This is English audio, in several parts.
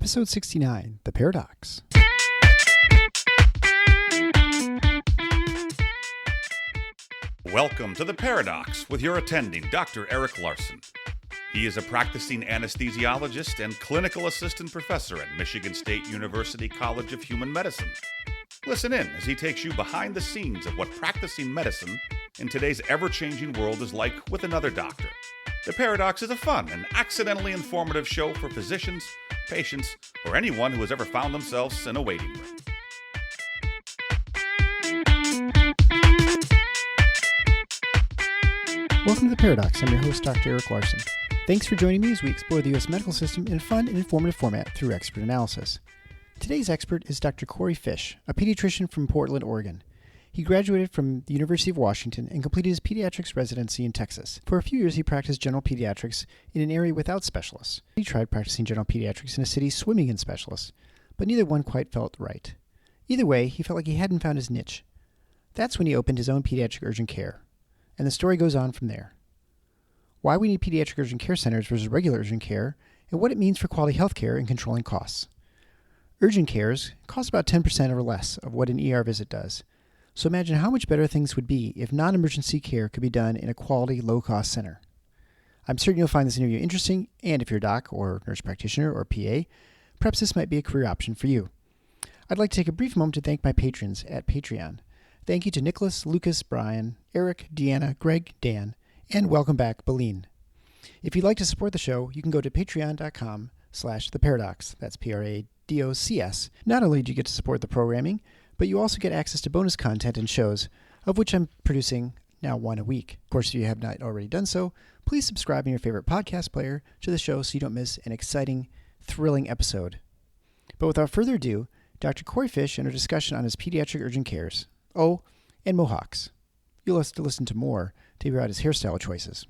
Episode 69, The Paradox. Welcome to The Paradox with your attending, Dr. Eric Larson. He is a practicing anesthesiologist and clinical assistant professor at Michigan State University College of Human Medicine. Listen in as he takes you behind the scenes of what practicing medicine in today's ever-changing world is like with another doctor. The Paradox is a fun and accidentally informative show for physicians, patients, or anyone who has ever found themselves in a waiting room. Welcome to The Paradox. I'm your host, Dr. Eric Larson. Thanks for joining me as we explore the U.S. medical system in a fun and informative format through expert analysis. Today's expert is Dr. Corey Fish, a pediatrician from Portland, Oregon. He graduated from the University of Washington and completed his pediatrics residency in Texas. For a few years, he practiced general pediatrics in an area without specialists. He tried practicing general pediatrics in a city swimming in specialists, but neither one quite felt right. Either way, he felt like he hadn't found his niche. That's when he opened his own pediatric urgent care, and the story goes on from there. Why we need pediatric urgent care centers versus regular urgent care, and what it means for quality health care and controlling costs. Urgent cares cost about 10% or less of what an ER visit does. So imagine how much better things would be if non-emergency care could be done in a quality, low-cost center. I'm certain you'll find this interview interesting, and if you're a doc or nurse practitioner or PA, perhaps this might be a career option for you. I'd like to take a brief moment to thank my patrons at Patreon. Thank you to Nicholas, Lucas, Brian, Eric, Deanna, Greg, Dan, and welcome back, Beline. If you'd like to support the show, you can go to patreon.com/theparadox. That's P-R-A-D-O-C-S. Not only do you get to support the programming, but you also get access to bonus content and shows, of which I'm producing now one a week. Of course, if you have not already done so, please subscribe in your favorite podcast player to the show so you don't miss an exciting, thrilling episode. But without further ado, Dr. Corey Fish and a discussion on his pediatric urgent cares. Oh, and mohawks. You'll have to listen to more to hear out his hairstyle choices.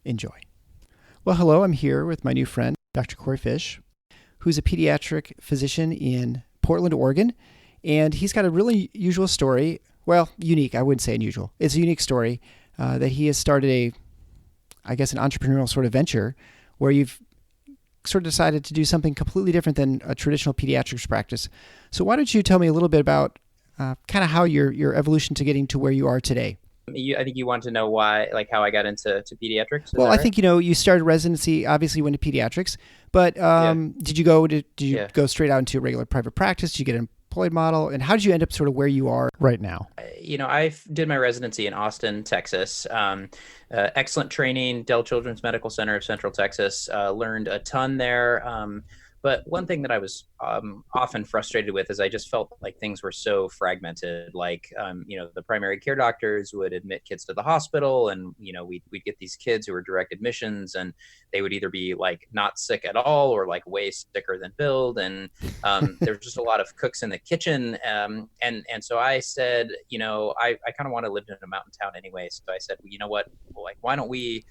Enjoy. Well, hello, I'm here with my new friend, Dr. Corey Fish, who's a pediatric physician in Portland, Oregon. And he's got a really usual story. Well, unique. I wouldn't say unusual. It's a unique story that he has started an entrepreneurial sort of venture where you've sort of decided to do something completely different than a traditional pediatrics practice. So why don't you tell me a little bit about kind of how your evolution to getting to where you are today? I think you want to know why, like how I got into pediatrics. Well, I think you started residency, obviously went to pediatrics, but did you go straight out into a regular private practice? Did you get an employed model, and how did you end up sort of where you are right now? I did my residency in Austin, Texas. Excellent training, Dell Children's Medical Center of Central Texas. Learned a ton there. But one thing that I was often frustrated with is I just felt like things were so fragmented. The primary care doctors would admit kids to the hospital, and we'd get these kids who were direct admissions, and they would either be like not sick at all or like way sicker than billed, and there was just a lot of cooks in the kitchen. And so I said, I kind of want to live in a mountain town anyway. So I said, well, you know what? Like, why don't we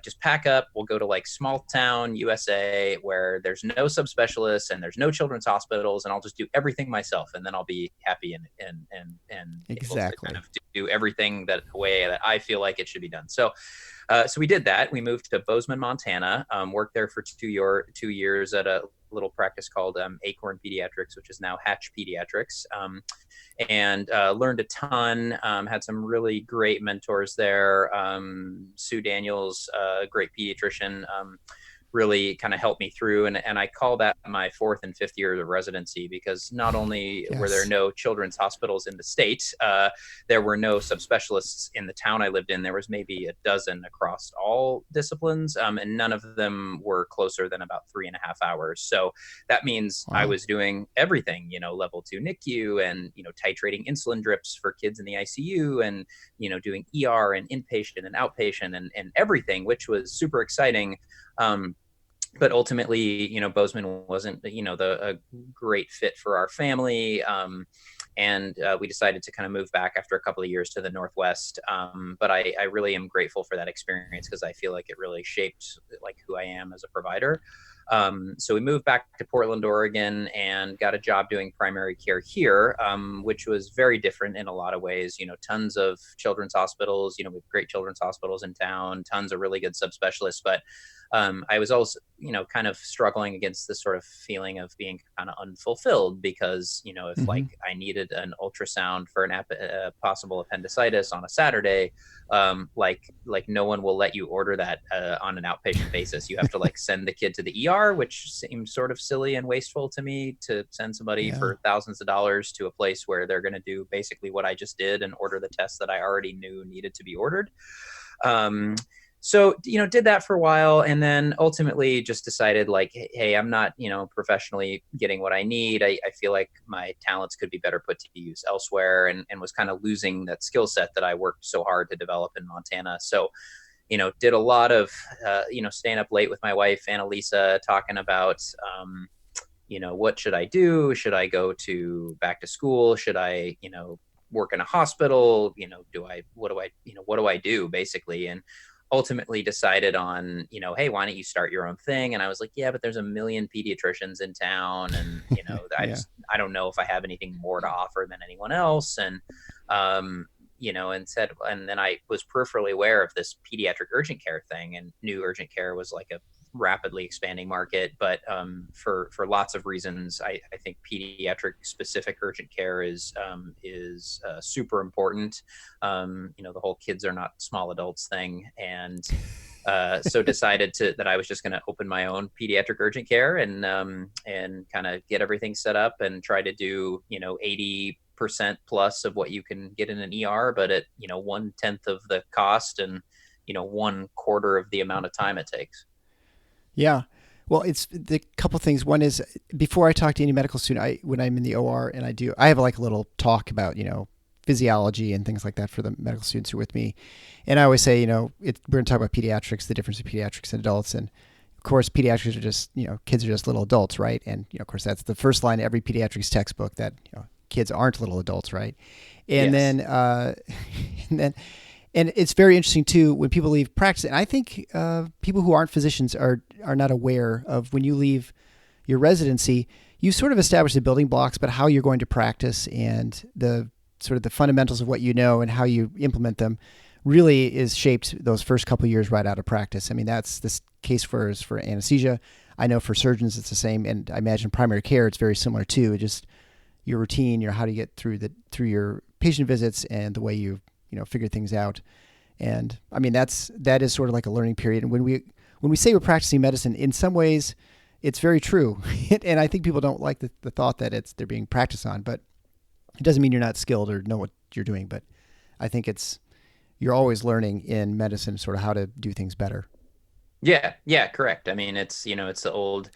just pack up, we'll go to like small town USA where there's no subspecialists and there's no children's hospitals, and I'll just do everything myself, and then I'll be happy and exactly able to kind of do everything that way that I feel like it should be done. So we did that. We moved to Bozeman, Montana, worked there for 2 years at a little practice called Acorn Pediatrics, which is now Hatch Pediatrics, and learned a ton, had some really great mentors there. Sue Daniels, a great pediatrician, really kind of helped me through. And I call that my 4th and 5th years of residency, because not only were there no children's hospitals in the state, there were no subspecialists in the town I lived in. There was maybe a dozen across all disciplines, and none of them were closer than about 3.5 hours. So that means I was doing everything, level 2 NICU and, titrating insulin drips for kids in the ICU and, doing ER and inpatient and outpatient and everything, which was super exciting. But ultimately, Bozeman wasn't, a great fit for our family. And we decided to kind of move back after a couple of years to the Northwest. But I really am grateful for that experience, because I feel like it really shaped like who I am as a provider. So we moved back to Portland, Oregon, and got a job doing primary care here, which was very different in a lot of ways. Tons of children's hospitals, we have great children's hospitals in town, tons of really good subspecialists, but I was also, kind of struggling against this sort of feeling of being kind of unfulfilled because, if like I needed an ultrasound for a possible appendicitis on a Saturday, like no one will let you order that on an outpatient basis. You have to like send the kid to the ER, which seems sort of silly and wasteful to me, to send somebody for thousands of dollars to a place where they're going to do basically what I just did and order the tests that I already knew needed to be ordered. So, did that for a while and then ultimately just decided like, hey, I'm not, professionally getting what I need. I feel like my talents could be better put to use elsewhere, and was kind of losing that skill set that I worked so hard to develop in Montana. So, did a lot of, staying up late with my wife, Annalisa, talking about, what should I do? Should I go back to school? Should I, work in a hospital? What do I do basically? And ultimately decided on, hey, why don't you start your own thing? And I was like, yeah, but there's a million pediatricians in town. And, I don't know if I have anything more to offer than anyone else. And, and then I was peripherally aware of this pediatric urgent care thing, and knew urgent care was like a rapidly expanding market. But for lots of reasons, I think pediatric specific urgent care is super important. The whole kids are not small adults thing. And so decided that I was just going to open my own pediatric urgent care and kind of get everything set up and try to do, 80% plus of what you can get in an ER, but at, 1/10 of the cost and, 1/4 of the amount of time it takes. Yeah. Well, it's the couple things. One is, before I talk to any medical student, when I'm in the OR and I have like a little talk about, physiology and things like that for the medical students who are with me. And I always say, we're going to talk about pediatrics, the difference between pediatrics and adults. And of course, pediatrics are just, kids are just little adults, right? And, of course, that's the first line of every pediatrics textbook, that, kids aren't little adults, right? And then, and it's very interesting too, when people leave practice, and I think people who aren't physicians are not aware of, when you leave your residency, you sort of establish the building blocks, but how you're going to practice and the sort of the fundamentals of what you know and how you implement them really is shaped those first couple of years right out of practice. I mean, that's the case for anesthesia. I know for surgeons it's the same, and I imagine primary care it's very similar too. It just your routine, how to get through your patient visits and the way you figure things out. And I mean, that is sort of like a learning period. And when we say we're practicing medicine, in some ways it's very true. And I think people don't like the thought that they're being practiced on, but it doesn't mean you're not skilled or know what you're doing. But I think you're always learning in medicine sort of how to do things better. Yeah, correct. I mean, it's, it's the old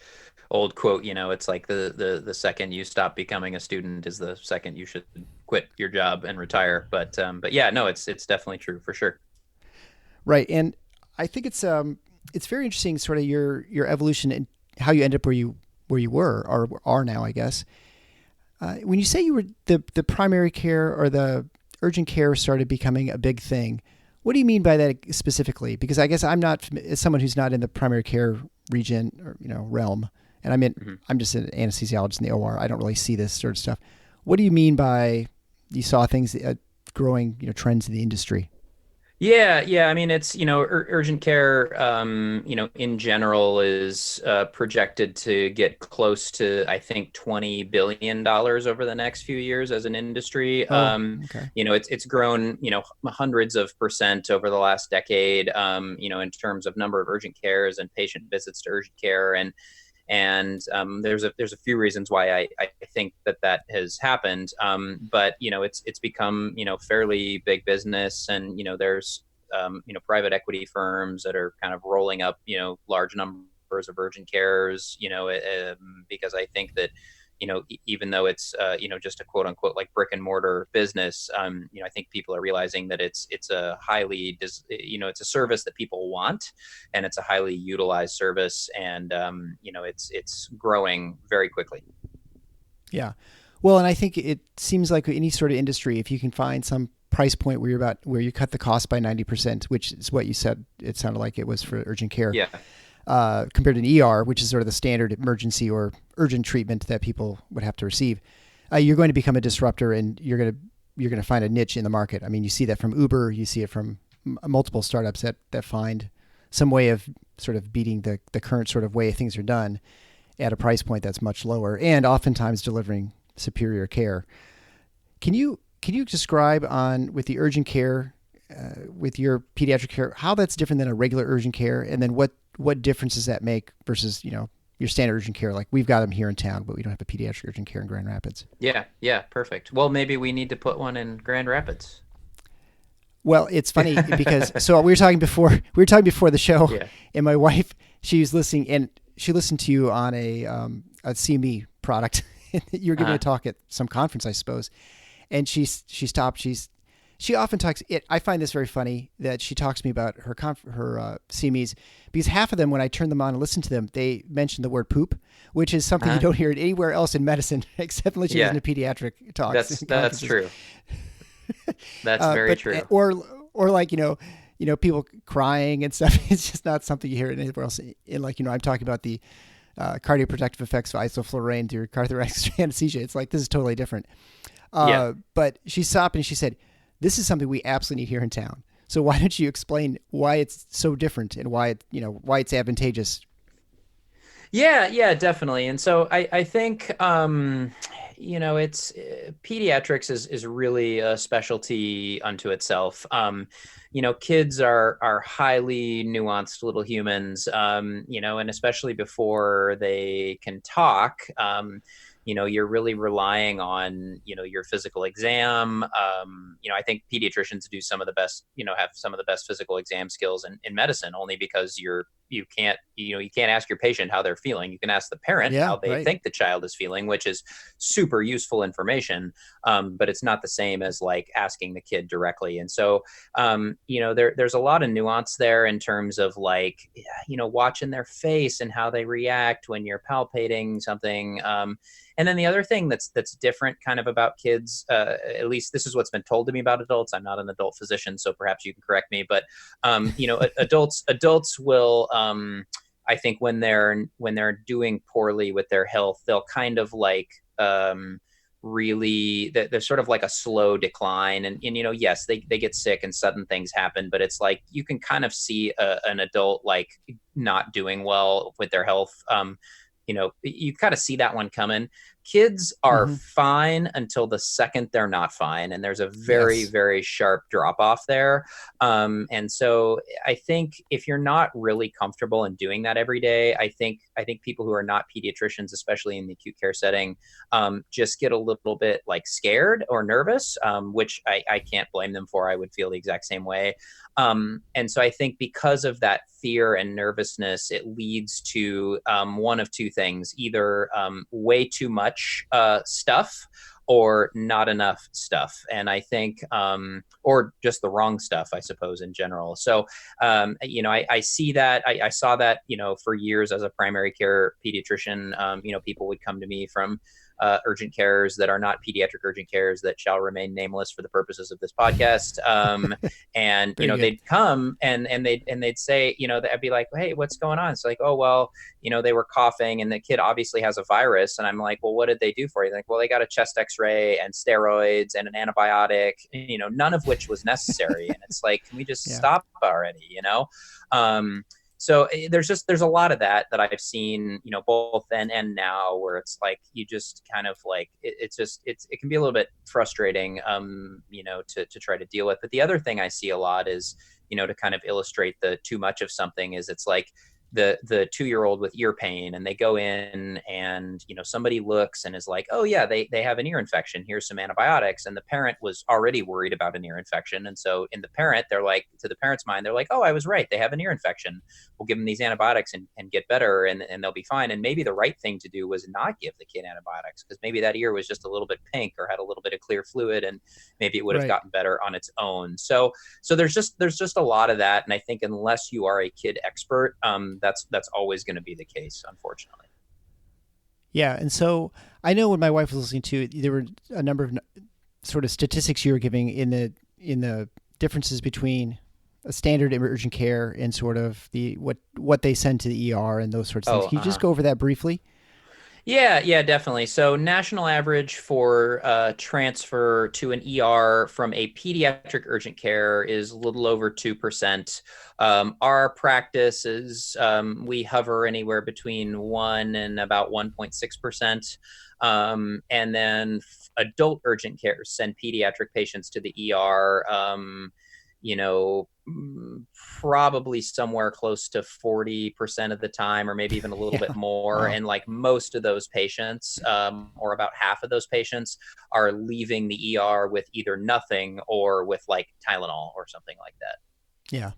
quote, it's like the second you stop becoming a student is the second you should quit your job and retire. But yeah, no, it's definitely true for sure. Right. And I think it's very interesting sort of your evolution and how you end up where you were or are now, I guess. When you say you were the primary care or the urgent care started becoming a big thing, what do you mean by that specifically? Because I guess I'm not, as someone who's not in the primary care region or, realm, and I'm just an anesthesiologist in the OR. I don't really see this sort of stuff. What do you mean by you saw things growing, trends in the industry? Yeah. I mean, it's, urgent care, in general is projected to get close to, I think, $20 billion over the next few years as an industry. Okay. It's grown, hundreds of % over the last decade, in terms of number of urgent cares and patient visits to urgent care. And there's a few reasons why I think that has happened. But it's become fairly big business, and there's private equity firms that are kind of rolling up large numbers of urgent cares. Because I think that even though it's just a quote unquote like brick and mortar business, I think people are realizing that it's a highly it's a service that people want, and it's a highly utilized service, and it's growing very quickly. Yeah. Well, and I think it seems like any sort of industry, if you can find some price point where you cut the cost by 90%, which is what you said, it sounded like it was for urgent care. Yeah. Compared to an ER, which is sort of the standard emergency or urgent treatment that people would have to receive, you're going to become a disruptor, and you're going to find a niche in the market. I mean, you see that from Uber, you see it from multiple startups that find some way of sort of beating the current sort of way things are done at a price point that's much lower and oftentimes delivering superior care. Can you describe with the urgent care, with your pediatric care, how that's different than a regular urgent care, and then what difference does that make versus your standard urgent care? Like, we've got them here in town, but we don't have a pediatric urgent care in Grand Rapids. Yeah, perfect. Well, maybe we need to put one in Grand Rapids. Well, it's funny because so we were talking before the show, and my wife, she was listening, and she listened to you on a CME product. You were giving a talk at some conference, I suppose, and she stopped. She often talks. I find this very funny that she talks to me about her CMEs, because half of them, when I turn them on and listen to them, they mention the word poop, which is something you don't hear anywhere else in medicine except unless you listen to pediatric talks. That's true. That's very true. Or like people crying and stuff. It's just not something you hear anywhere else. And I'm talking about the cardioprotective effects of isoflurane through cardiothoracic anesthesia. It's like, this is totally different. But she stopped and she said, "This is something we absolutely need here in town. So why don't you explain why it's so different and why it's advantageous?" Yeah, definitely. And so I think, it's pediatrics is really a specialty unto itself. Kids are highly nuanced little humans, and especially before they can talk, you're really relying on, your physical exam. I think pediatricians do some of the best, have some of the best physical exam skills in medicine, only because you can't ask your patient how they're feeling. You can ask the parent how they think the child is feeling, which is super useful information. But it's not the same as like asking the kid directly. And so, there's a lot of nuance there in terms of like, watching their face and how they react when you're palpating something. And then the other thing that's different kind of about kids, at least this is what's been told to me about adults. I'm not an adult physician, so perhaps you can correct me, but adults will, I think when they're doing poorly with their health, they'll kind of like, really, there's sort of like a slow decline, and yes, they get sick and sudden things happen, but it's like you can kind of see an adult like not doing well with their health. You kind of see that one coming. Kids are fine until the second they're not fine. And there's a very, very sharp drop off there. And so I think if you're not really comfortable in doing that every day, I think people who are not pediatricians, especially in the acute care setting, just get a little bit like scared or nervous, which I can't blame them for. I would feel the exact same way. And so I think because of that fear and nervousness, it leads to one of two things: either way too much stuff or not enough stuff. And I think, or just the wrong stuff, I suppose, in general. So, I see that, I saw that, for years as a primary care pediatrician. People would come to me from urgent cares that are not pediatric urgent cares that shall remain nameless for the purposes of this podcast. And, they'd come and they'd say, I'd be like, "Hey, what's going on?" It's like, "Oh, well, they were coughing and the kid obviously has a virus." And I'm like, "Well, what did they do for you?" They're like, "Well, they got a chest x-ray and steroids and an antibiotic, none of which was necessary." And it's like, can we just stop already? So there's a lot of that I've seen, both then and now, where it's like, you just kind of like, it can be a little bit frustrating, to try to deal with. But the other thing I see a lot is, to kind of illustrate the too much of something, is it's like the 2-year-old with ear pain, and they go in and, somebody looks and is like, "Oh yeah, they have an ear infection. Here's some antibiotics." And the parent was already worried about an ear infection. And so they're like, to the parent's mind, they're like, "Oh, I was right. They have an ear infection. We'll give them these antibiotics and get better and they'll be fine." And maybe the right thing to do was not give the kid antibiotics, because maybe that ear was just a little bit pink or had a little bit of clear fluid, and maybe it would have gotten better on its own. So there's just a lot of that. And I think unless you are a kid expert, that's always going to be the case, unfortunately. Yeah. And so I know when my wife was listening to it, there were a number of sort of statistics you were giving in the differences between a standard urgent care and sort of what they send to the ER and those sorts of things. Can you just go over that briefly? Yeah, definitely. So national average for transfer to an ER from a pediatric urgent care is a little over 2%. Our practice is we hover anywhere between 1 and about 1.6%. And then adult urgent care send pediatric patients to the ER. You know, probably somewhere close to 40% of the time, or maybe even a little bit more. Wow. And like most of those patients, or about half of those patients, are leaving the ER with either nothing or with like Tylenol or something like that. Yeah.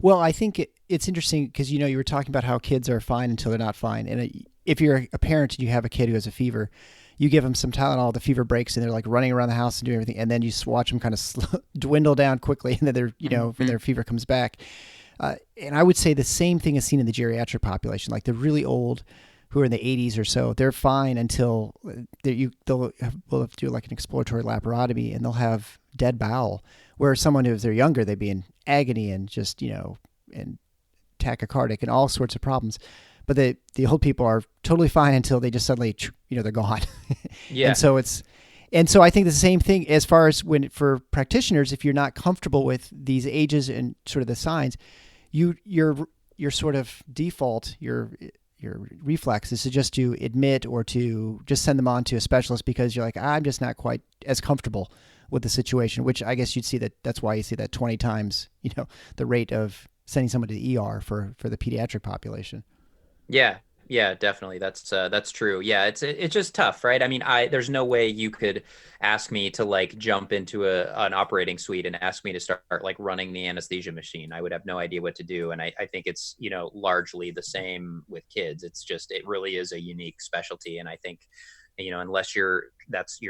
Well, I think it's interesting because, you were talking about how kids are fine until they're not fine. And if you're a parent and you have a kid who has a fever, you give them some Tylenol, the fever breaks, and they're like running around the house and doing everything. And then you just watch them kind of dwindle down quickly. And then when their fever comes back. And I would say the same thing is seen in the geriatric population, like the really old who are in the 80s or so. They're fine until we'll do like an exploratory laparotomy and they'll have dead bowel. Where someone if they're younger, they'd be in agony and just, and tachycardic and all sorts of problems. But the old people are totally fine until they just suddenly, they're gone. Yeah. And so I think the same thing as far as for practitioners, if you're not comfortable with these ages and sort of the signs, your sort of default, your reflex is to just to admit or to just send them on to a specialist because you're like, I'm just not quite as comfortable with the situation, which I guess you'd see that's why you see that 20 times, the rate of sending someone to the ER for the pediatric population. Yeah, definitely. That's true. Yeah, it's just tough, right? I mean, there's no way you could ask me to like jump into an operating suite and ask me to start like running the anesthesia machine. I would have no idea what to do. And I think it's, largely the same with kids. It's just, it really is a unique specialty. And I think, unless you're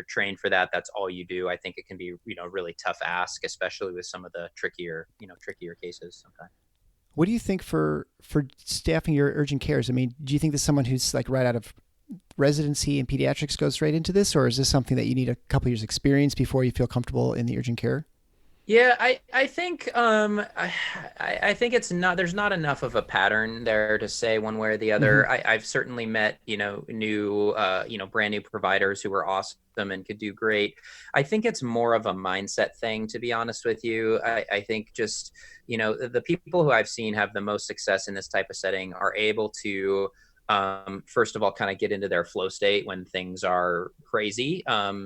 trained for that, that's all you do. I think it can be, really tough ask, especially with some of the trickier cases sometimes. What do you think for staffing your urgent cares? I mean, do you think that someone who's like right out of residency in pediatrics goes straight into this, or is this something that you need a couple years experience before you feel comfortable in the urgent care? Yeah, I think I think it's not there's not enough of a pattern there to say one way or the other. Mm-hmm. I've certainly met new brand new providers who were awesome and could do great. I think it's more of a mindset thing, to be honest with you. I think just the people who I've seen have the most success in this type of setting are able to first of all, kind of get into their flow state when things are crazy,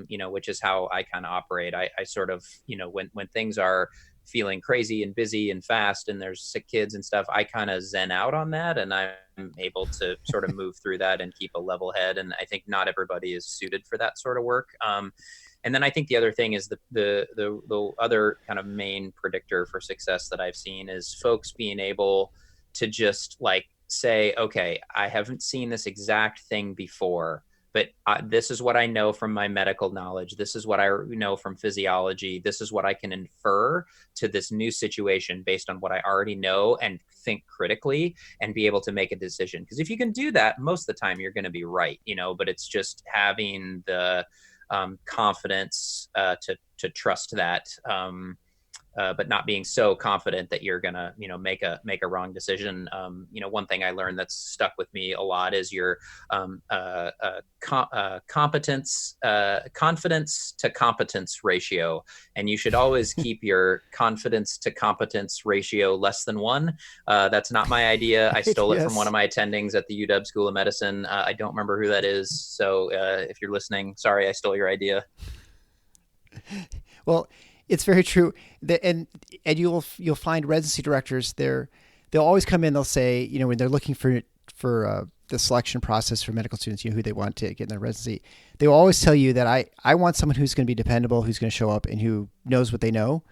which is how I kind of operate. I sort of, when things are feeling crazy and busy and fast and there's sick kids and stuff, I kind of zen out on that and I'm able to sort of move through that and keep a level head. And I think not everybody is suited for that sort of work. And then I think the other thing is the other kind of main predictor for success that I've seen is folks being able to just like say, okay, I haven't seen this exact thing before, but this is what I know from my medical knowledge. This is what I know from physiology. This is what I can infer to this new situation based on what I already know and think critically and be able to make a decision. Because if you can do that, most of the time you're going to be right, but it's just having the confidence to trust that. But not being so confident that you're gonna, make a wrong decision. One thing I learned that's stuck with me a lot is your confidence to competence ratio, and you should always keep your confidence to competence ratio less than 1. That's not my idea. I stole it from one of my attendings at the UW School of Medicine. I don't remember who that is, so if you're listening, sorry, I stole your idea. Well, it's very true. And you'll find residency directors they'll always come in. They'll say, when they're looking for the selection process for medical students, who they want to get in their residency, they will always tell you that I want someone who's going to be dependable, who's going to show up and who knows what they know.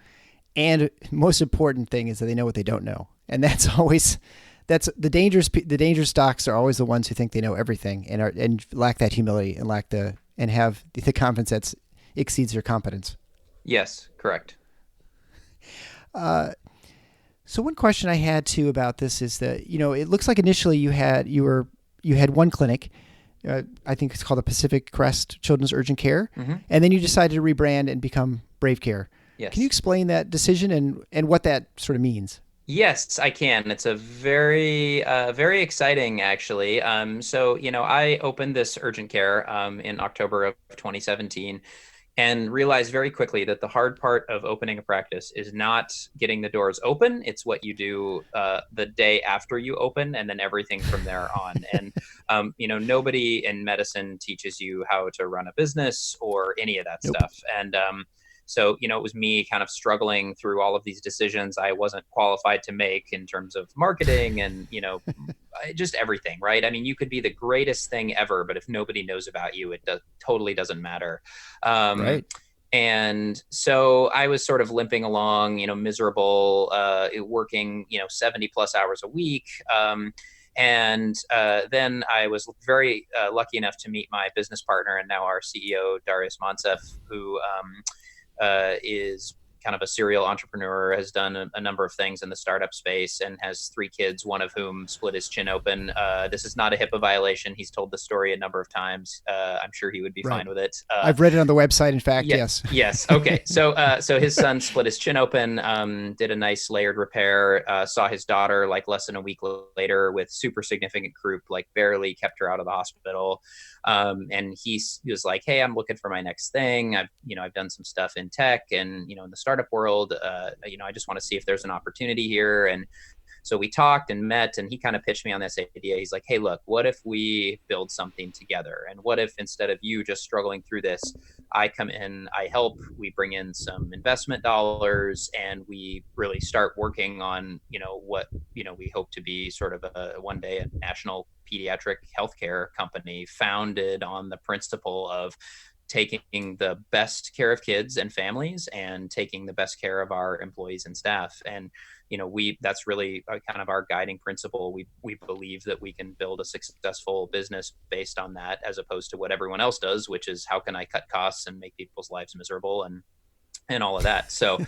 And most important thing is that they know what they don't know. And that's the dangerous docs are always the ones who think they know everything and lack that humility and have the confidence that exceeds their competence. Yes, correct. So one question I had too about this is that, it looks like initially you had one clinic, I think it's called the Pacific Crest Children's Urgent Care, and then you decided to rebrand and become Brave Care. Yes. Can you explain that decision and what that sort of means? Yes, I can. It's a very exciting, actually. I opened this urgent care in October of 2017, and realized very quickly that the hard part of opening a practice is not getting the doors open. It's what you do the day after you open, and then everything from there on. And nobody in medicine teaches you how to run a business or any of that Nope. stuff. And it was me kind of struggling through all of these decisions I wasn't qualified to make in terms of marketing and, just everything, right? I mean, you could be the greatest thing ever, but if nobody knows about you, totally doesn't matter. Um, Right. and so I was sort of limping along, miserable, working, 70 plus hours a week. And then I was very lucky enough to meet my business partner and now our CEO, Darius Monsef, who is kind of a serial entrepreneur, has done a number of things in the startup space, and has 3 kids, one of whom split his chin open. This is not a HIPAA violation. He's told the story a number of times. I'm sure he would be Right. fine with it. I've read it on the website. In fact, Yeah. yes. Yes. Okay. So his son split his chin open, did a nice layered repair, saw his daughter like less than a week later with super significant croup, like barely kept her out of the hospital. And he was like, "Hey, I'm looking for my next thing. I've done some stuff in tech and, in the startup world. I just want to see if there's an opportunity here." And so we talked and met, and he kind of pitched me on this idea. He's like, "Hey, look, what if we build something together? And what if instead of you just struggling through this, I come in, I help, we bring in some investment dollars, and we really start working on, what, we hope to be sort of one day a national pediatric healthcare company founded on the principle of taking the best care of kids and families and taking the best care of our employees and staff." And that's really kind of our guiding principle. We believe that we can build a successful business based on that, as opposed to what everyone else does, which is how can I cut costs and make people's lives miserable and all of that. So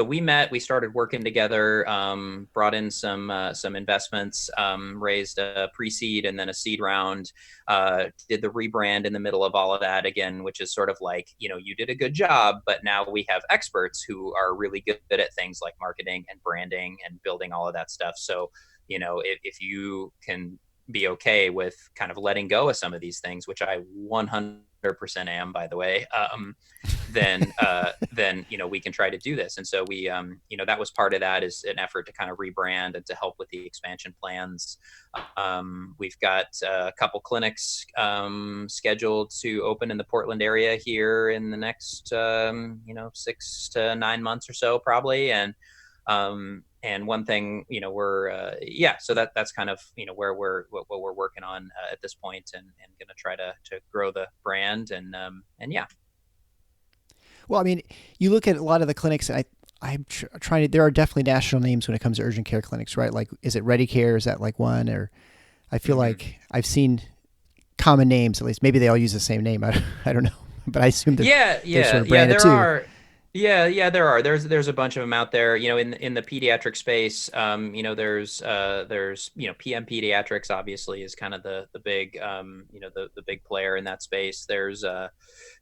we met, we started working together, brought in some investments, raised a pre-seed and then a seed round, did the rebrand in the middle of all of that again, which is sort of like, you did a good job, but now we have experts who are really good at things like marketing and branding and building all of that stuff. So, if you can be okay with kind of letting go of some of these things, which I 100% am, by the way, then we can try to do this. And so we that was part of that, is an effort to kind of rebrand and to help with the expansion plans. We've got a couple clinics scheduled to open in the Portland area here in the next 6 to 9 months or so, probably. And one thing, so that's kind of, where what we're working on at this point, and going to try to grow the brand and yeah. Well, I mean, you look at a lot of the clinics, and I'm trying to, there are definitely national names when it comes to urgent care clinics, right? Like, is it Ready Care? Is that like one? Or I feel like I've seen common names, at least. Maybe they all use the same name. I don't know, but I assume they're sort of branded too. Yeah, there are. There's a bunch of them out there. In the pediatric space, there's PM Pediatrics obviously is kind of the big the big player in that space. There's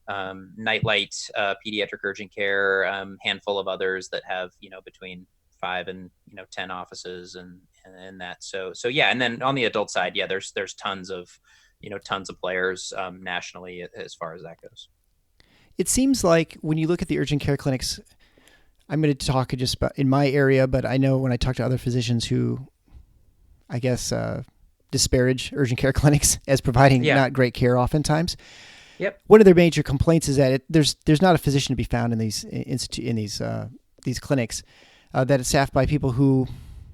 Nightlight Pediatric Urgent Care, handful of others that have between 5 and 10 offices and that. So yeah, and then on the adult side, yeah, there's tons of players nationally as far as that goes. It seems like when you look at the urgent care clinics, I'm going to talk just about in my area, but I know when I talk to other physicians who, I guess, disparage urgent care clinics as providing not great care oftentimes. Yep. One of their major complaints is that there's not a physician to be found in these clinics, that it's staffed by people who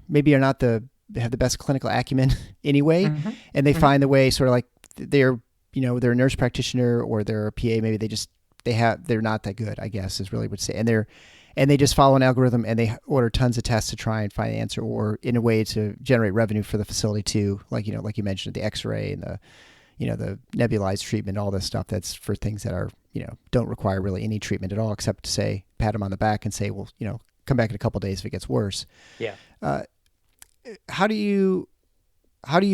maybe are not have the best clinical acumen anyway, and they find the way, sort of like they're a nurse practitioner or they're a PA, maybe they're not that good, I guess, is really what to say. And they just follow an algorithm and they order tons of tests to try and find the answer, or in a way to generate revenue for the facility too. Like you mentioned, the X-ray and the nebulized treatment, all this stuff that's for things that are, don't require really any treatment at all, except to say, pat them on the back and say, well, come back in a couple of days if it gets worse. Yeah. How do you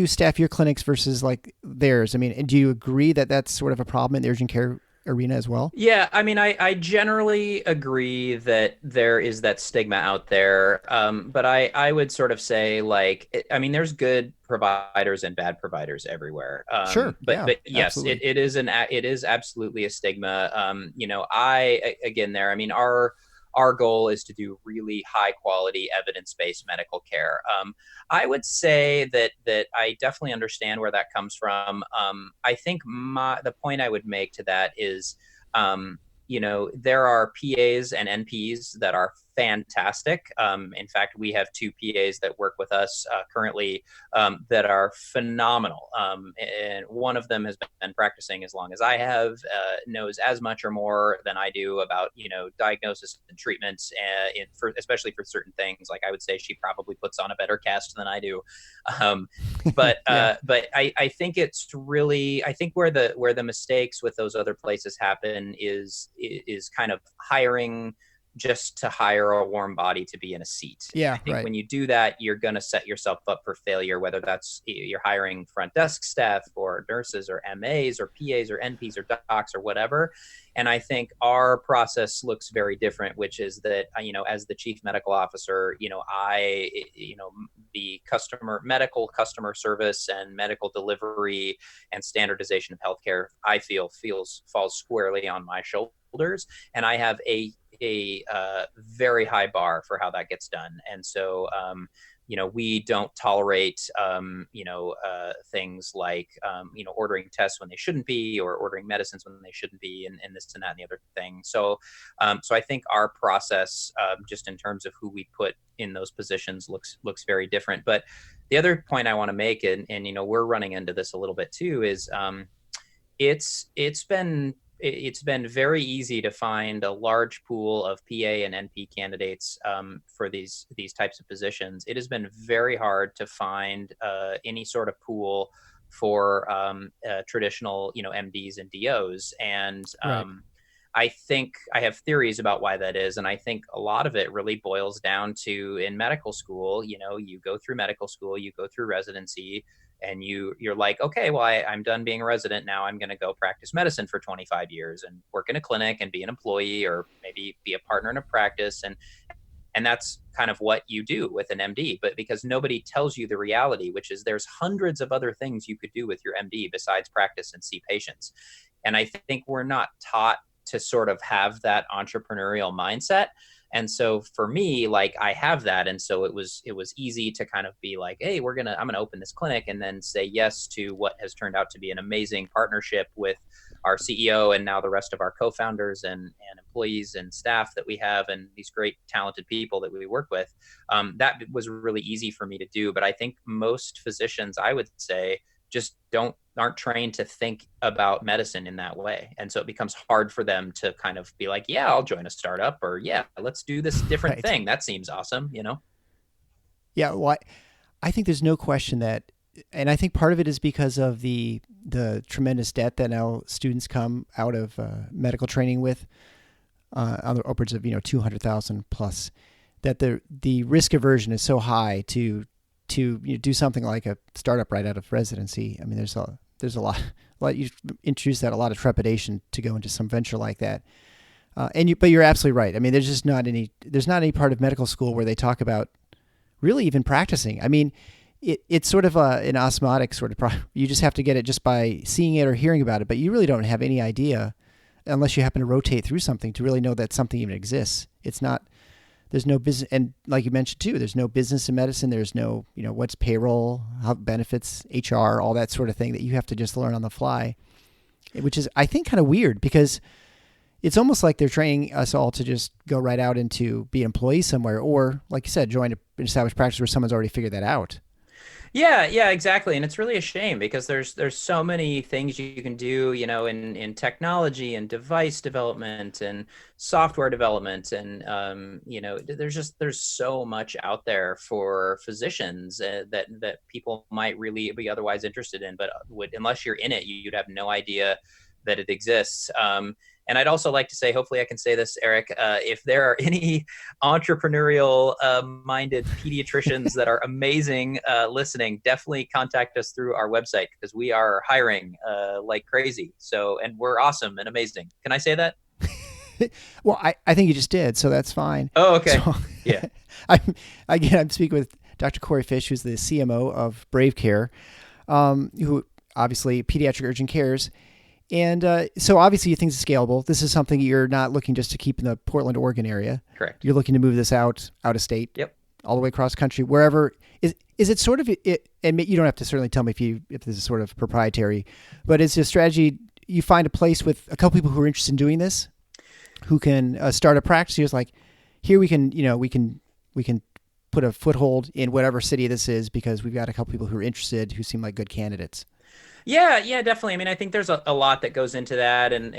staff your clinics versus like theirs? I mean, do you agree that that's sort of a problem in the urgent care arena as well? Yeah, I mean, I generally agree that there is that stigma out there. But I would sort of say I mean, there's good providers and bad providers everywhere. Sure. Yeah, But yes, absolutely. it is absolutely a stigma. Again, I mean, our goal is to do really high quality evidence-based medical care. I would say that I definitely understand where that comes from. I think the point I would make to that is, there are PAs and NPs that are fantastic. In fact, we have two PAs that work with us currently that are phenomenal. And one of them has been practicing as long as I have, knows as much or more than I do about, diagnosis and treatments, especially for certain things. Like I would say she probably puts on a better cast than I do. But Yeah. I think it's really, I think where the mistakes with those other places happen is kind of hiring just to hire a warm body to be in a seat. Yeah, I think right. when you do that, you're going to set yourself up for failure, whether that's you're hiring front desk staff or nurses or MAs or PAs or NPs or docs or whatever. And I think our process looks very different, which is that, as the chief medical officer, the medical customer service and medical delivery and standardization of healthcare, I feel falls squarely on my shoulders. And I have a very high bar for how that gets done. And so, we don't tolerate, things like, ordering tests when they shouldn't be, or ordering medicines when they shouldn't be, and this and that and the other thing. So I think our process, just in terms of who we put in those positions, looks very different. But the other point I want to make, and we're running into this a little bit too, is it's been very easy to find a large pool of PA and NP candidates for these types of positions. It has been very hard to find any sort of pool for traditional, MDs and DOs. And Right. I think I have theories about why that is. And I think a lot of it really boils down to, in medical school, you go through medical school, you go through residency, and you're like, okay, well, I'm done being a resident. Now I'm going to go practice medicine for 25 years and work in a clinic and be an employee, or maybe be a partner in a practice. And that's kind of what you do with an MD. But because nobody tells you the reality, which is there's hundreds of other things you could do with your MD besides practice and see patients. And I think we're not taught to sort of have that entrepreneurial mindset. And so for me, I have that. And so it was easy to kind of be like, hey, I'm going to open this clinic, and then say yes to what has turned out to be an amazing partnership with our CEO, and now the rest of our co-founders and employees and staff that we have, and these great talented people that we work with. That was really easy for me to do. But I think most physicians, I would say, just aren't trained to think about medicine in that way. And so it becomes hard for them to kind of be like, yeah, I'll join a startup, or yeah, let's do this different Right. thing. That seems awesome, Yeah. Well, I think there's no question that, and I think part of it is because of the tremendous debt that now students come out of medical training with, on the upwards of 200,000 plus, that the risk aversion is so high to do something like a startup right out of residency. I mean, there's a lot you introduce that, a lot of trepidation to go into some venture like that. But you're absolutely right. I mean, there's not any part of medical school where they talk about really even practicing. I mean, it's sort of an osmotic sort of you just have to get it just by seeing it or hearing about it, but you really don't have any idea, unless you happen to rotate through something, to really know that something even exists. There's no business. And like you mentioned too, there's no business in medicine. There's no, what's payroll, how benefits, HR, all that sort of thing that you have to just learn on the fly, which is, I think, kind of weird, because it's almost like they're training us all to just go right out into be employees somewhere, or like you said, join an established practice where someone's already figured that out. Yeah, exactly. And it's really a shame, because there's so many things you can do, in technology and device development and software development. And, there's so much out there for physicians that people might really be otherwise interested in, but unless you're in it, you'd have no idea that it exists. And I'd also like to say, hopefully I can say this, Eric, if there are any entrepreneurial minded pediatricians that are amazing listening, definitely contact us through our website, because we are hiring like crazy. So, and we're awesome and amazing. Can I say that? Well, I think you just did, so that's fine. Oh, okay. So, Yeah. I'm speaking with Dr. Corey Fish, who's the CMO of Brave Care, who obviously pediatric urgent cares. And so obviously you think it's scalable. This is something you're not looking just to keep in the Portland, Oregon area. Correct. You're looking to move this out of state. Yep. All the way across country, wherever. Is it sort of it? And you don't have to certainly tell me if this is sort of proprietary, but it's a strategy. You find a place with a couple people who are interested in doing this, who can start a practice. You're just like, here we can put a foothold in whatever city this is, because we've got a couple people who are interested, who seem like good candidates. Yeah, definitely. I mean, I think there's a lot that goes into that, and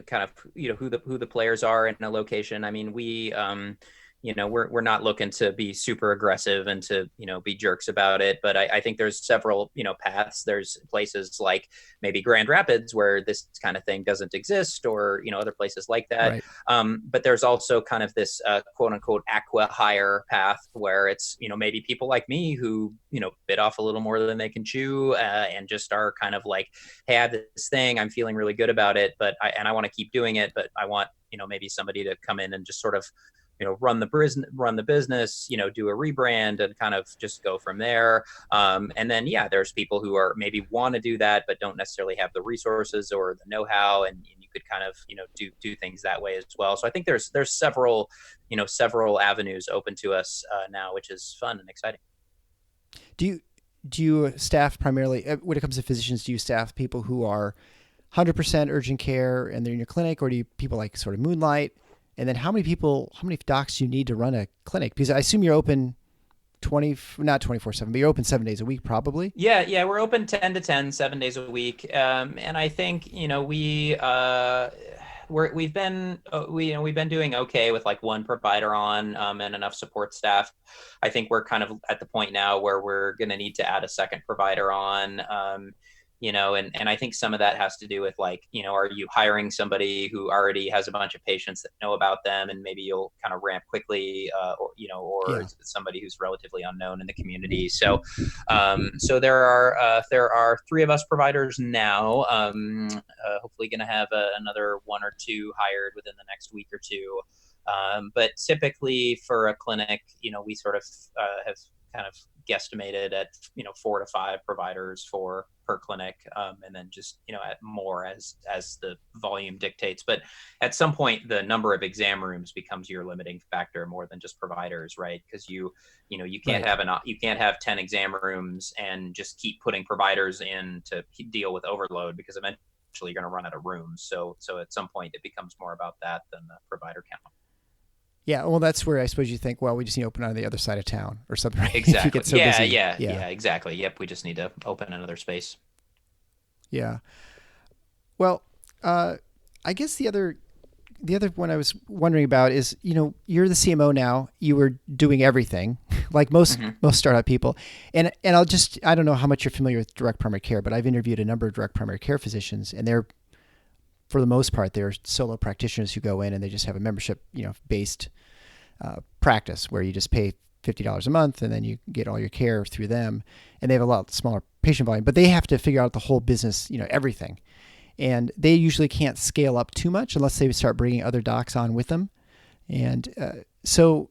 kind of who the players are in a location. I mean, we're not looking to be super aggressive and to be jerks about it, but I think there's several paths. There's places like maybe Grand Rapids where this kind of thing doesn't exist, or other places like that. Right. But there's also kind of this quote unquote acqui-hire path where it's maybe people like me who bit off a little more than they can chew, and just are kind of like, hey, I have this thing, I'm feeling really good about it, but I want to keep doing it, but I want maybe somebody to come in and just sort of run the business, do a rebrand and kind of just go from there. And then, there's people who are maybe want to do that, but don't necessarily have the resources or the know-how. And you could kind of, do things that way as well. So I think there's several avenues open to us now, which is fun and exciting. Do you staff primarily, when it comes to physicians, do you staff people who are 100% urgent care and they're in your clinic, or do you people like sort of moonlight? And then how many docs do you need to run a clinic? Because I assume you're open not 24/7, but you're open 7 days a week, probably. Yeah. We're open 10 to 10, 7 days a week. And I think, we've been doing okay with like one provider on, and enough support staff. I think we're kind of at the point now where we're going to need to add a second provider on, and I think some of that has to do with like, are you hiring somebody who already has a bunch of patients that know about them and maybe you'll kind of ramp quickly, or is it somebody who's relatively unknown in the community? So, so there are 3 of us providers now, hopefully going to have another 1 or 2 hired within the next week or two. But typically for a clinic, we sort of have kind of guesstimated at 4 to 5 providers per clinic, and then just at more as the volume dictates. But at some point the number of exam rooms becomes your limiting factor more than just providers, right? Because you can't have 10 exam rooms and just keep putting providers in to deal with overload, because eventually you're going to run out of rooms. So at some point it becomes more about that than the provider count. Yeah, well, that's where I suppose you think, well, we just need to open on the other side of town or something, right? Exactly. Get so yeah, busy. yeah, exactly. Yep, we just need to open another space. Yeah. Well, I guess the other one I was wondering about is, you're the CMO now. You were doing everything, like most startup people, and I don't know how much you're familiar with direct primary care, but I've interviewed a number of direct primary care physicians, and they're, for the most part, they're solo practitioners who go in and they just have a membership, based practice where you just pay $50 a month and then you get all your care through them, and they have a lot smaller patient volume, but they have to figure out the whole business, everything. And they usually can't scale up too much unless they start bringing other docs on with them. And so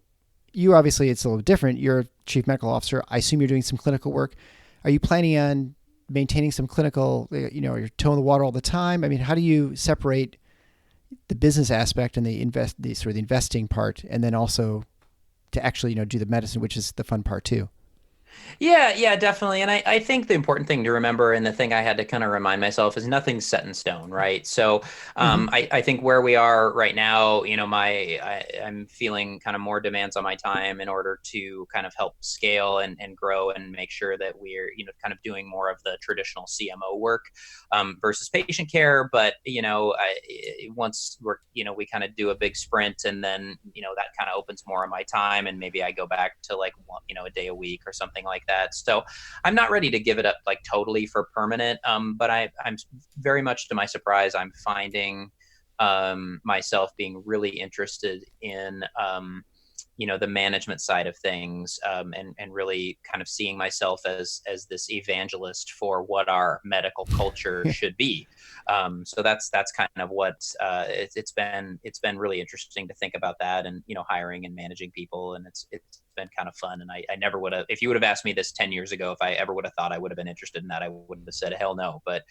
you obviously, it's a little different. You're a chief medical officer. I assume you're doing some clinical work. Are you planning on maintaining some clinical, you're toeing the water all the time? I mean, how do you separate the business aspect and the investing part, and then also to actually, do the medicine, which is the fun part too? Yeah, definitely. And I think the important thing to remember, and the thing I had to kind of remind myself, is nothing's set in stone, right? So I think where we are right now, I'm feeling kind of more demands on my time in order to kind of help scale and grow and make sure that we're, kind of doing more of the traditional CMO work versus patient care. But, once we're, we kind of do a big sprint, and then, that kind of opens more of my time, and maybe I go back to like, a day a week or something like that. So I'm not ready to give it up like totally for permanent. But I'm very much to my surprise, I'm finding myself being really interested in the management side of things, and really kind of seeing myself as this evangelist for what our medical culture should be. So that's kind of what it's been really interesting to think about that, and hiring and managing people, and it's been kind of fun. And I never would have, if you would have asked me this 10 years ago, if I ever would have thought I would have been interested in that, I wouldn't have said hell no. But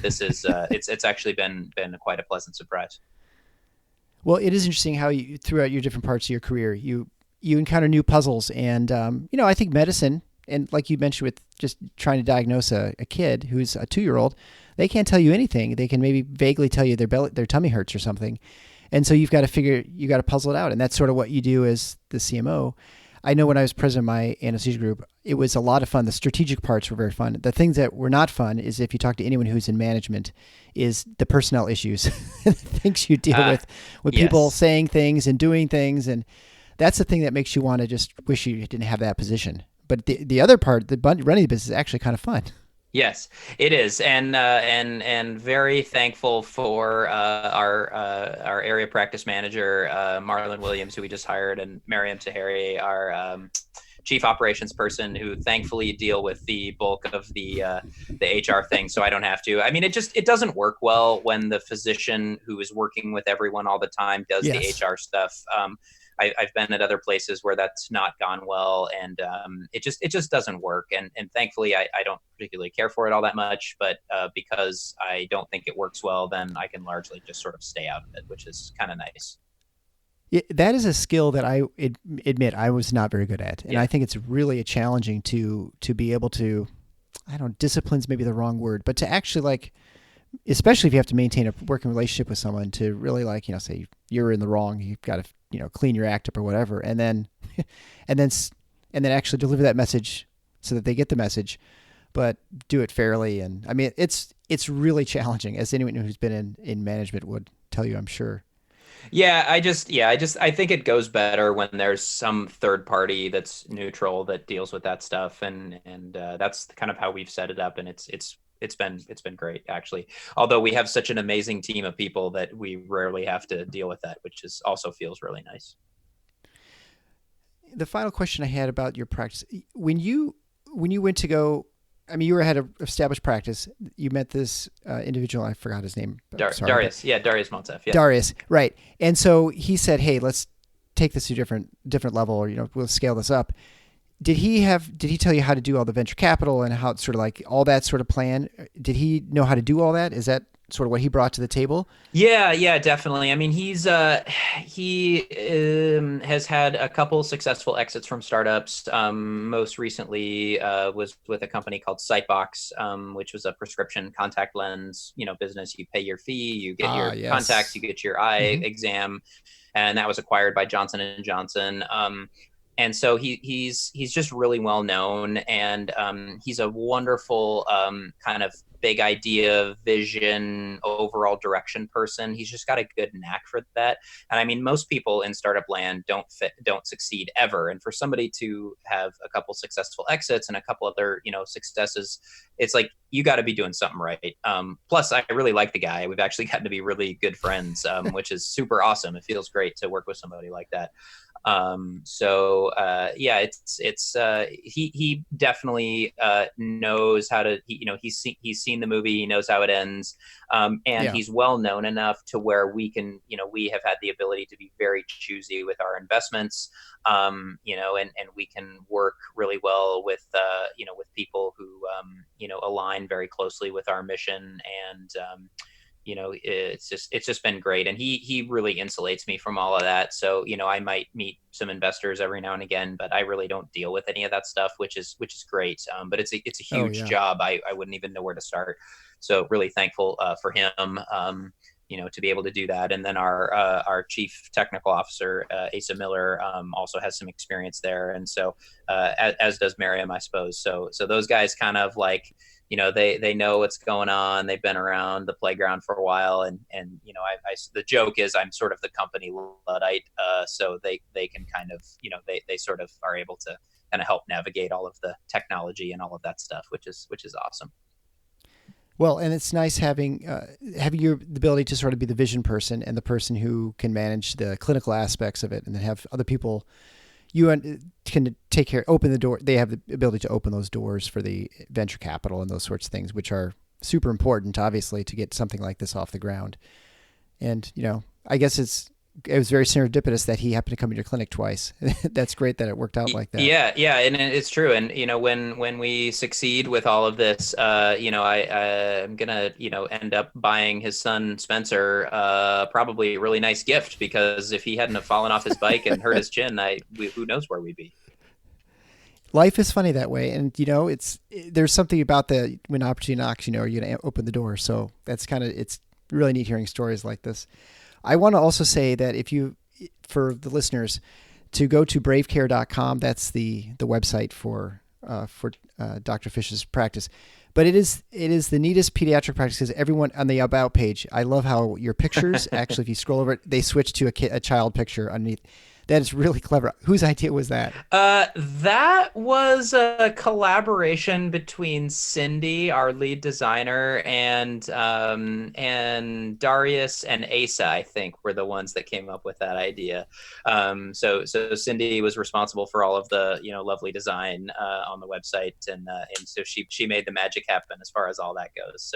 this is it's actually been quite a pleasant surprise. Well, it is interesting how you, throughout your different parts of your career, you encounter new puzzles. And, I think medicine, and like you mentioned with just trying to diagnose a kid who's a 2-year-old, they can't tell you anything. They can maybe vaguely tell you their tummy hurts or something. And so you got to puzzle it out. And that's sort of what you do as the CMO. I know when I was president of my anesthesia group, it was a lot of fun. The strategic parts were very fun. The things that were not fun is, if you talk to anyone who's in management, is the personnel issues, the things you deal with yes. people saying things and doing things. And that's the thing that makes you want to just wish you didn't have that position. But the other part, running the business, is actually kind of fun. Yes, it is, and very thankful for our area practice manager, Marlon Williams, who we just hired, and Mariam Tahiri, our chief operations person, who thankfully deal with the bulk of the HR thing, so I don't have to. I mean, it doesn't work well when the physician who is working with everyone all the time does yes. the HR stuff. I've been at other places where that's not gone well, and it just doesn't work. And thankfully, I don't particularly care for it all that much. But because I don't think it works well, then I can largely just sort of stay out of it, which is kind of nice. That is a skill that I admit I was not very good at, and I think it's really challenging to be able to. I don't. Discipline's maybe the wrong word, but to actually especially if you have to maintain a working relationship with someone, to really say you're in the wrong, you've got to clean your act up or whatever, and then actually deliver that message so that they get the message, but do it fairly. And I mean, it's really challenging, as anyone who's been in management would tell you, I'm sure. Yeah, I think it goes better when there's some third party that's neutral that deals with that stuff, and that's kind of how we've set it up, and it's been great, actually. Although we have such an amazing team of people that we rarely have to deal with that, which also feels really nice. The final question I had about your practice, when you went to go, I mean, you had an established practice. You met this individual. I forgot his name. Darius. Yeah, Darius Montsev. Yeah. Darius, right. And so he said, "Hey, let's take this to a different level, or we'll scale this up." Did he tell you how to do all the venture capital and how it's sort of all that sort of plan? Did he know how to do all that? Is that sort of what he brought to the table? Yeah, definitely. I mean, he has had a couple successful exits from startups. Most recently was with a company called Sightbox, which was a prescription contact lens, business. You pay your fee, you get your yes. contacts, you get your eye exam, and that was acquired by Johnson & Johnson. And so he's just really well known, and he's a wonderful kind of big idea, vision, overall direction person. He's just got a good knack for that. And I mean, most people in startup land don't succeed ever. And for somebody to have a couple successful exits and a couple other successes, it's like you got to be doing something right. Plus, I really like the guy. We've actually gotten to be really good friends, which is super awesome. It feels great to work with somebody like that. He definitely knows how to, he's seen the movie, he knows how it ends. He's well known enough to where we can, we have had the ability to be very choosy with our investments, and we can work really well with, with people who, align very closely with our mission. And, it's just been great. And he really insulates me from all of that. So, I might meet some investors every now and again, but I really don't deal with any of that stuff, which is great. But it's a huge job. I wouldn't even know where to start. So really thankful for him, to be able to do that. And then our chief technical officer, Asa Miller, also has some experience there. And so, as does Mariam, I suppose. So those guys kind of they know what's going on. They've been around the playground for a while, and the joke is I'm sort of the company Luddite, so they can kind of they sort of are able to kind of help navigate all of the technology and all of that stuff, which is awesome. Well, and it's nice having the ability to sort of be the vision person and the person who can manage the clinical aspects of it, and then have other people can take care, open the door. They have the ability to open those doors for the venture capital and those sorts of things, which are super important, obviously, to get something like this off the ground. And, I guess it was very serendipitous that he happened to come to your clinic twice. That's great that it worked out like that. Yeah. And it's true. And, when we succeed with all of this, I'm going to, end up buying his son, Spencer, probably a really nice gift, because if he hadn't have fallen off his bike and hurt his chin, who knows where we'd be. Life is funny that way. And, there's something about when opportunity knocks, you're going to open the door. So that's it's really neat hearing stories like this. I want to also say that for the listeners, to go to bravecare.com. That's the website for Dr. Fish's practice. But it is the neatest pediatric practice, because everyone on the About page, I love how your pictures, actually, if you scroll over it, they switch to a child picture underneath. That is really clever. Whose idea was that? That was a collaboration between Cindy, our lead designer, and Darius and Asa, I think, were the ones that came up with that idea. So Cindy was responsible for all of the lovely design on the website, and so she made the magic happen as far as all that goes.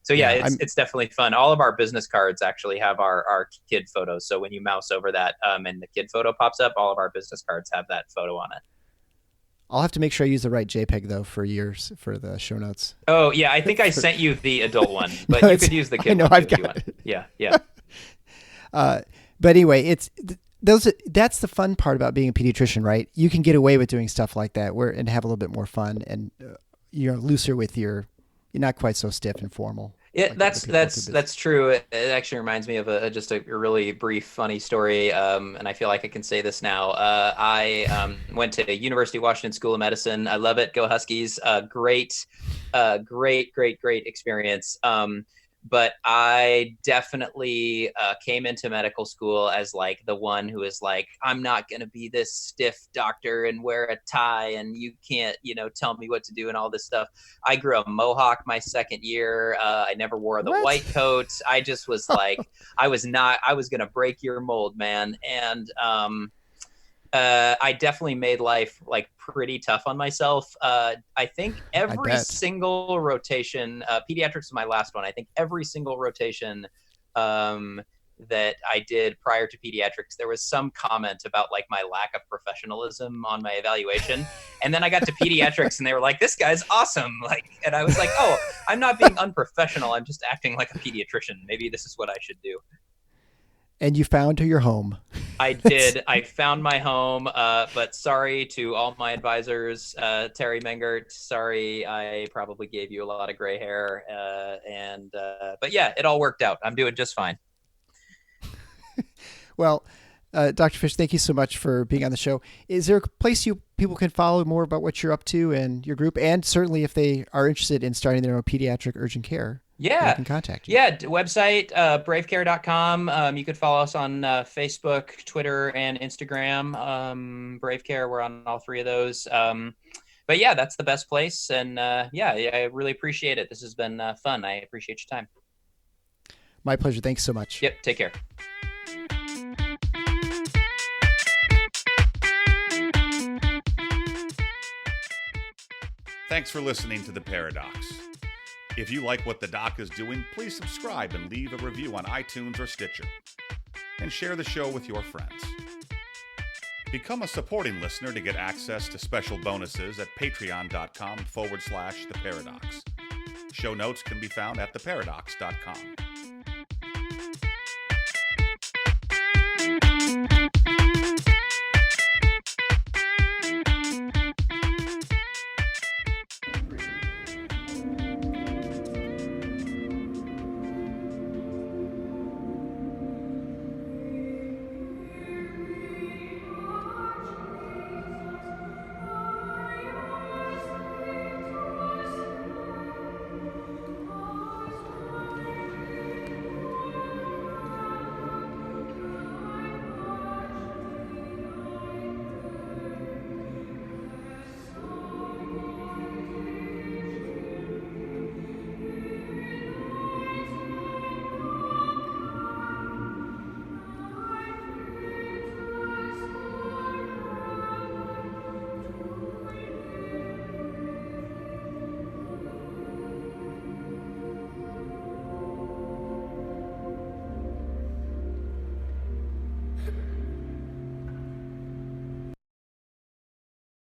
So yeah, it's definitely fun. All of our business cards actually have our kid photos. So when you mouse over that and the kid photo pops up, all of our business cards have that photo on it. I'll have to make sure I use the right JPEG though for the show notes. Oh yeah, I think I sent you the adult one, but you could use the kid. I know, I've got it. Yeah. But anyway, that's the fun part about being a pediatrician, right? You can get away with doing stuff like that and have a little bit more fun, and you're looser with you're not quite so stiff and formal. Yeah, that's true. It actually reminds me of just a really brief, funny story, and I feel like I can say this now. I went to the University of Washington School of Medicine. I love it. Go Huskies. Great experience. But I definitely came into medical school as like the one who is like, I'm not going to be this stiff doctor and wear a tie and you can't, tell me what to do and all this stuff. I grew a mohawk my second year. I never wore the white coat. I just was like, I was going to break your mold, man. And I definitely made life like pretty tough on myself. I think every single rotation, pediatrics was my last one. I think every single rotation that I did prior to pediatrics, there was some comment about like my lack of professionalism on my evaluation. And then I got to pediatrics and they were like, this guy's awesome. And I was like, oh, I'm not being unprofessional. I'm just acting like a pediatrician. Maybe this is what I should do. And you found your home. I did. I found my home, but sorry to all my advisors. Terry Mengert, sorry, I probably gave you a lot of gray hair. But yeah, it all worked out. I'm doing just fine. Well, Dr. Fish, thank you so much for being on the show. Is there a place people can follow more about what you're up to and your group? And certainly if they are interested in starting their own pediatric urgent care, they can contact you. Yeah, website, bravecare.com. You could follow us on Facebook, Twitter, and Instagram. Brave Care, we're on all three of those. But yeah, that's the best place. And I really appreciate it. This has been fun. I appreciate your time. My pleasure. Thanks so much. Yep, take care. Thanks for listening to The Paradox. If you like what the doc is doing, please subscribe and leave a review on iTunes or Stitcher. And share the show with your friends. Become a supporting listener to get access to special bonuses at patreon.com/theparadox. Show notes can be found at theparadox.com.